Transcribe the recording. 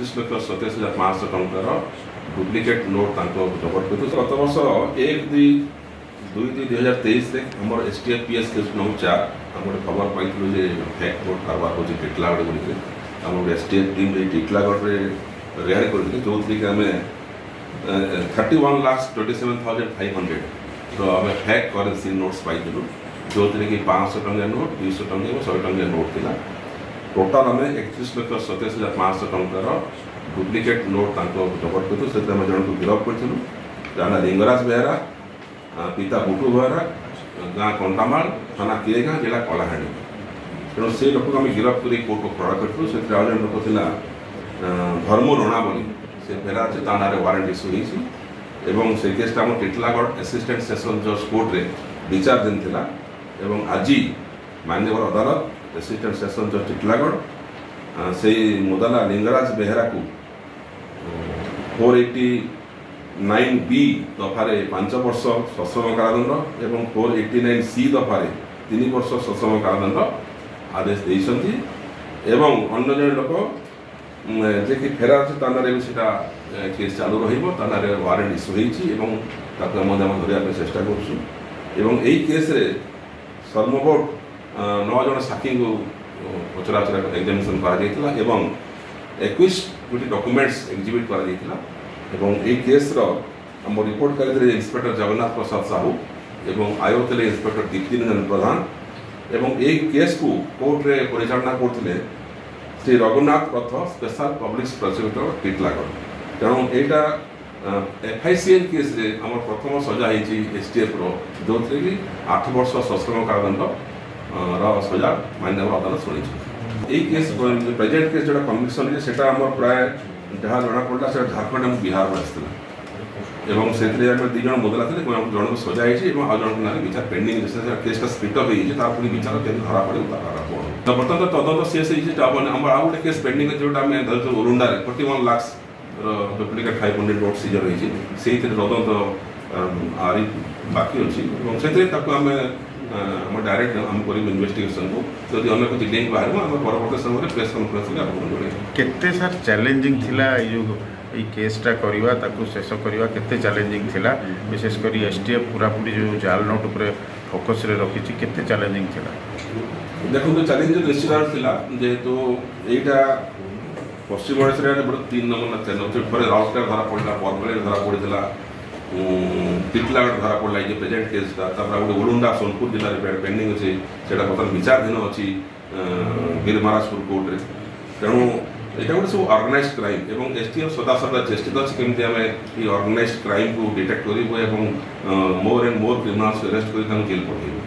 31,87,500 टंकार duplicate note जबत कर गत वर्ष 1/2/2023 आम STF PS केस नंबर 4 आम गोटे खबर पाई फेक नोट कारबार हो टिटलागढ़ गुड़ी आम गोटे STF टीम टिटलागढ़ रेड कर जो थी आम 31,27,500 तो आम फेक करेन्सी नोट्स पाई जो थी कि 500 टंका नोट 200 टंका और 100 टंका नोट थी टोटाल आम 31,87,500 टंकार डुप्लिकेट नोट जबत कर जन को गिरफ्त करूँ जाना लिंगराज बेहरा पिता बुटू बेहरा गाँ कंटामाल थाना किएगा जिला कलाहां तेणु से लोक आम गिरफ्त कर कोर्ट को खड़ा करूँ से जन लोक था धर्म रणा बोली से फेरा अच्छे ता ना वारंट इश्यू होती से केसटा आम टिटलागढ़ असिस्टेंट सेशन जज कोर्ट रे विचाराधीन था आज माननीय अदालत असिस्टेंट सेशन जज टिटलागढ़ से मुदाला लिंगराज बेहरा को 489B दफारे 5 वर्ष सश्रम कारादंड और 489C दफारे 3 वर्ष सश्रम कारादंड आदेश देते अन्य जन लोक जे कि फेरार अच्छे ताना केस चालू रहा वारंट इश्यू होता चेष्टा कर केस सर्वमोट 9 जन साक्षी को पचराउचरा एग्जामिनेशन कर 21 डॉक्यूमेंट्स एग्जिबिट कर केस आम रिपोर्ट करते इंस्पेक्टर जगन्नाथ प्रसाद साहू और आयो थे इंस्पेक्टर दीप्ति रंजन प्रधान और केस को कोर्ट रे परिचालना करते श्री रघुनाथ रथ स्पेशल पब्लिक प्रोसिक्यूटर टिटलागढ़ तेणु यहाँ FICN केस रे आम प्रथम सजा होती STF जो थी कि 8 वर्ष सश्रम कारादंड सजा माननीय अदालत शुणी यही केस प्रेजेंट केस जो कन्विक्शन से प्राय जहाँ जना पड़ा से झारखंड और बिहार आसाला से दी जन मुदला थे जन को सजा होती जन ना विचार पेंडिंग केसटा स्पीडअप हो पुणी विचार केमी धरा पड़े बर्तमान तो तदंत शेष आम आउ गोटे केस पेंडिंग जो ओरुंडा 41 लाख डुप्लिकेट 500 नोट सीजर होती से तदंत आरी बाकी अच्छी आम डायरेक्ट आम कर इन्वेस्टिगेशन को जब अनेक कुछ लिंक बाहर आम परवर्त समय प्रेस कॉन्फ्रेंस में आपको केते सर चैलेंजिंग थिला यो ई केसटा करवा ताकू शेष करवा केते चैलेंजिंग थिला विशेषकर STF पूरा पूरी जो जाल नोट उपर फोकस रे रखी केते चैलेंजिंग थिला देखो तो चैलेंज निश्चित थिला जेहेतु एटा पश्चिम ओडिशा रे 3 नंबर थे राउरकेला धरा पड़ा परबले धरा पड़ा टिटलागढ़ धरा पड़ा ये प्रेजेंट केसटा गोटे ओलुंडा सोनपुर जिले में पेंडिंग अच्छे से बर्तमान विचाराधीन अच्छी गिरमहाराजपुर कोर्ट रे तेणु यहाँ गोटे सब ऑर्गेनाइज्ड क्राइम और STF सदासदा चेष्टित अच्छे केमी आम ये ऑर्गेनाइज्ड क्राइम को डिटेक्ट करूँ more and more criminals arrest कर जेल पठेबू।